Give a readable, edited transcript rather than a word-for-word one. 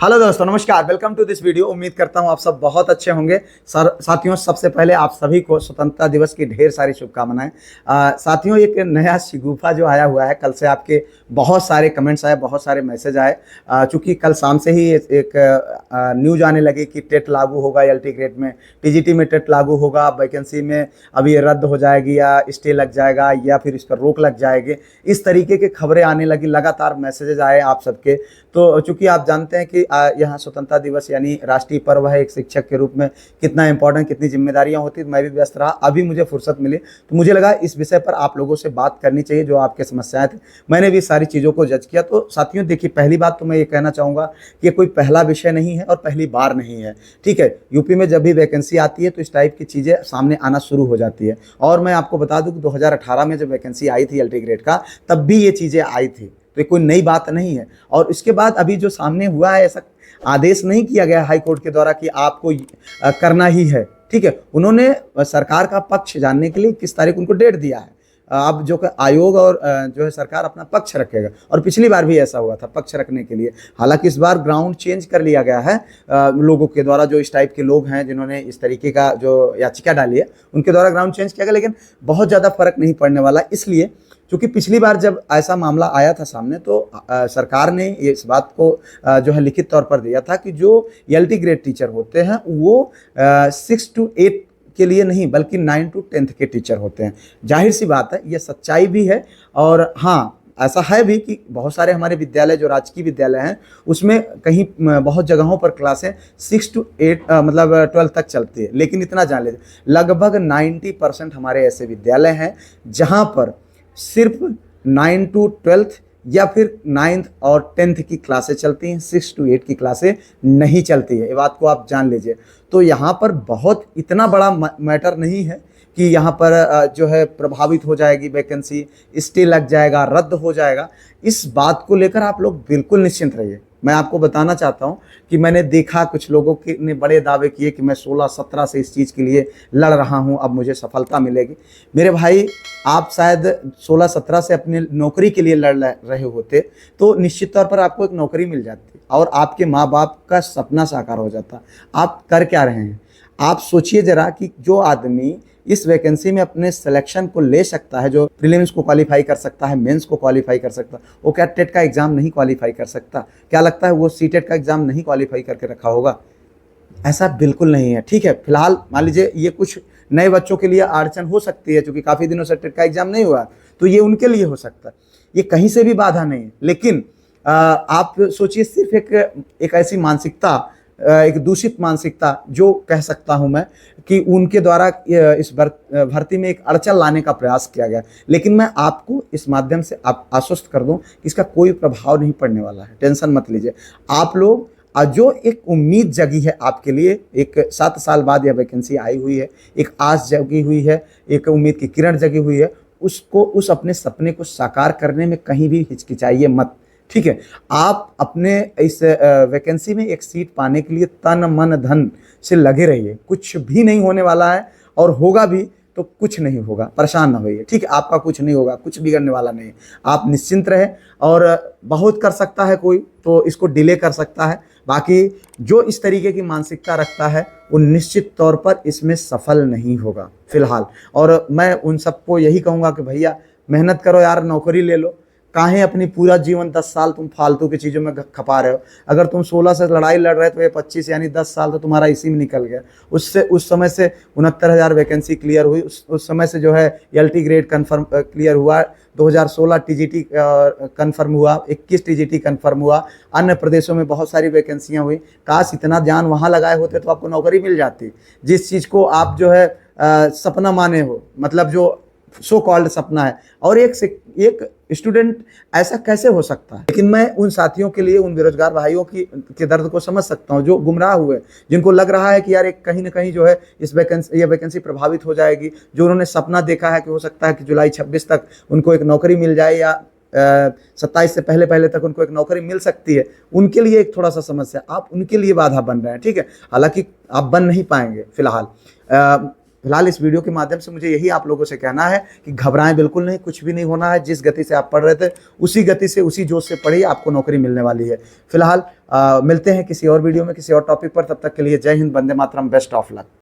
Hello दोस्तों, नमस्कार। Welcome to this video. उम्मीद करता हूं आप सब बहुत अच्छे होंगे। साथियों, सबसे पहले आप सभी को स्वतंत्रता दिवस की ढेर सारी शुभकामनाएं। साथियों, एक नया शिगुफा जो आया हुआ है, कल से आपके बहुत सारे कमेंट्स आए, बहुत सारे मैसेज आए। चूंकि कल शाम से ही एक न्यूज आने लगी कि टेट लागू होगा एलटी ग्रेड में, टीजीटी में टेट लागू होगा, वैकेंसी में अभी रद्द हो जाएगी या स्टे लग जाएगा या फिर इस पर रोक लग जाएगी। इस तरीके की खबरें आने लगी, लगातार मैसेजेस आए आप सबके। तो चूंकि आप जानते हैं कि यहाँ स्वतंत्रता दिवस यानी राष्ट्रीय पर्व है, एक शिक्षक के रूप में कितना इंपॉर्टेंट, कितनी जिम्मेदारियां होती। मैं भी व्यस्त रहा, अभी मुझे फुर्सत मिली तो मुझे लगा इस विषय पर आप लोगों से बात करनी चाहिए। जो आपके समस्याएं थी, मैंने भी सारी चीज़ों को जज किया। तो साथियों देखिए, पहली बात तो मैं ये कहना चाहूँगा कि कोई पहला विषय नहीं है और पहली बार नहीं है। ठीक है, यूपी में जब भी वैकेंसी आती है तो इस टाइप की चीज़ें सामने आना शुरू हो जाती है। और मैं आपको बता दूं कि 2018 में जब वैकेंसी आई थी एलटी ग्रेड का, तब भी ये चीज़ें आई थी। तो ये कोई नई बात नहीं है। और इसके बाद अभी जो सामने हुआ है, ऐसा आदेश नहीं किया गया हाई कोर्ट के द्वारा कि आपको करना ही है। ठीक है, उन्होंने सरकार का पक्ष जानने के लिए किस तारीख उनको डेट दिया है। अब जो आयोग और जो है सरकार अपना पक्ष रखेगा। और पिछली बार भी ऐसा हुआ था, पक्ष रखने के लिए। हालांकि इस बार ग्राउंड चेंज कर लिया गया है लोगों के द्वारा, जो इस टाइप के लोग हैं जिन्होंने इस तरीके का जो याचिका डाली है, उनके द्वारा ग्राउंड चेंज किया गया। लेकिन बहुत ज़्यादा फर्क नहीं पड़ने वाला, इसलिए क्योंकि पिछली बार जब ऐसा मामला आया था सामने तो सरकार ने इस बात को जो है लिखित तौर पर दिया था कि जो एलटी ग्रेड टीचर होते हैं वो 6 to 8 के लिए नहीं बल्कि 9 to 10 के टीचर होते हैं। जाहिर सी बात है, ये सच्चाई भी है। और हाँ, ऐसा है भी कि बहुत सारे हमारे विद्यालय जो राजकीय विद्यालय हैं उसमें कहीं बहुत जगहों पर क्लासें 6 to 8 मतलब 12 तक चलती है। लेकिन इतना जान लीजिए, लगभग 90% हमारे ऐसे विद्यालय हैं जहाँ पर सिर्फ 9 to 12 या फिर 9th और 10th की क्लासें चलती हैं, 6 to 8 की क्लासें नहीं चलती है। ये बात को आप जान लीजिए। तो यहाँ पर बहुत इतना बड़ा मैटर नहीं है कि यहाँ पर जो है प्रभावित हो जाएगी वैकेंसी, स्टे लग जाएगा, रद्द हो जाएगा। इस बात को लेकर आप लोग बिल्कुल निश्चिंत रहिए। मैं आपको बताना चाहता हूँ कि मैंने देखा कुछ लोगों के ने बड़े दावे किए कि मैं 16-17 से इस चीज़ के लिए लड़ रहा हूँ, अब मुझे सफलता मिलेगी। मेरे भाई, आप शायद 16-17 से अपनी नौकरी के लिए लड़ रहे होते तो निश्चित तौर पर आपको एक नौकरी मिल जाती और आपके माँ बाप का सपना साकार हो जाता। आप कर क्या रहे हैं? आप सोचिए ज़रा कि जो आदमी इस वैकेंसी में अपने सिलेक्शन को ले सकता है, जो प्रीलिम्स को क्वालिफाई कर सकता है, मेंस को क्वालिफाई कर सकता है, वो क्या टेट का एग्ज़ाम नहीं क्वालिफाई कर सकता? क्या लगता है वो सीटेट का एग्ज़ाम नहीं क्वालिफाई करके रखा होगा? ऐसा बिल्कुल नहीं है। ठीक है, फिलहाल मान लीजिए ये कुछ नए बच्चों के लिए अड़चन हो सकती है, क्योंकि काफ़ी दिनों से टेट का एग्ज़ाम नहीं हुआ, तो ये उनके लिए हो सकता है। ये कहीं से भी बाधा नहीं है। लेकिन आप सोचिए, सिर्फ एक ऐसी मानसिकता, एक दूषित मानसिकता, जो कह सकता हूं मैं कि उनके द्वारा इस भर्ती में एक अड़चन लाने का प्रयास किया गया। लेकिन मैं आपको इस माध्यम से आप आश्वस्त कर दूं कि इसका कोई प्रभाव नहीं पड़ने वाला है। टेंशन मत लीजिए। आप लोग जो एक उम्मीद जगी है आपके लिए, एक 7 साल बाद यह वैकेंसी आई हुई है, एक आस जगी हुई है, एक उम्मीद की किरण जगी हुई है, उसको, उस अपने सपने को साकार करने में कहीं भी हिचकिचाइए मत। ठीक है, आप अपने इस वैकेंसी में एक सीट पाने के लिए तन मन धन से लगे रहिए। कुछ भी नहीं होने वाला है, और होगा भी तो कुछ नहीं होगा, परेशान ना होइए। ठीक है, आपका कुछ नहीं होगा, कुछ बिगड़ने वाला नहीं, आप निश्चिंत रहे। और बहुत कर सकता है कोई तो इसको डिले कर सकता है, बाकी जो इस तरीके की मानसिकता रखता है वो निश्चित तौर पर इसमें सफल नहीं होगा फिलहाल। और मैं उन सबको यही कहूँगा कि भैया मेहनत करो यार, नौकरी ले लो। काहे अपनी पूरा जीवन 10 साल तुम फालतू की चीज़ों में खपा रहे हो? अगर तुम 16 से लड़ाई लड़ रहे तो ये 25 यानी 10 साल तो तुम्हारा इसी में निकल गया। उससे उस समय से 69,000 वैकेंसी क्लियर हुई, उस समय से जो है एलटी ग्रेड कन्फर्म क्लियर हुआ, 2016 टीजीटी कन्फर्म हुआ, 21 टीजीटी कन्फर्म हुआ, अन्य प्रदेशों में बहुत सारी वैकेंसियाँ हुई। काश इतना ध्यान वहाँ लगाए होते तो आपको नौकरी मिल जाती। जिस चीज़ को आप जो है सपना माने हो, मतलब जो सो कॉल्ड सपना है, और एक स्टूडेंट ऐसा कैसे हो सकता है? लेकिन मैं उन साथियों के लिए, उन बेरोजगार भाइयों के दर्द को समझ सकता हूं जो गुमराह हुए, जिनको लग रहा है कि यार एक कहीं ना कहीं जो है ये वैकेंसी प्रभावित हो जाएगी। जो उन्होंने सपना देखा है कि हो सकता है कि जुलाई 26 तक उनको एक नौकरी मिल जाए, या 27 से पहले तक उनको एक नौकरी मिल सकती है, उनके लिए एक थोड़ा सा समस्या, आप उनके लिए बाधा बन रहे हैं। ठीक है, हालांकि आप बन नहीं पाएंगे फिलहाल। फिलहाल इस वीडियो के माध्यम से मुझे यही आप लोगों से कहना है कि घबराएं बिल्कुल नहीं, कुछ भी नहीं होना है। जिस गति से आप पढ़ रहे थे उसी गति से, उसी जोश से पढ़िए, आपको नौकरी मिलने वाली है। फिलहाल मिलते हैं किसी और वीडियो में, किसी और टॉपिक पर। तब तक के लिए जय Hind, Vande Mataram, best of luck.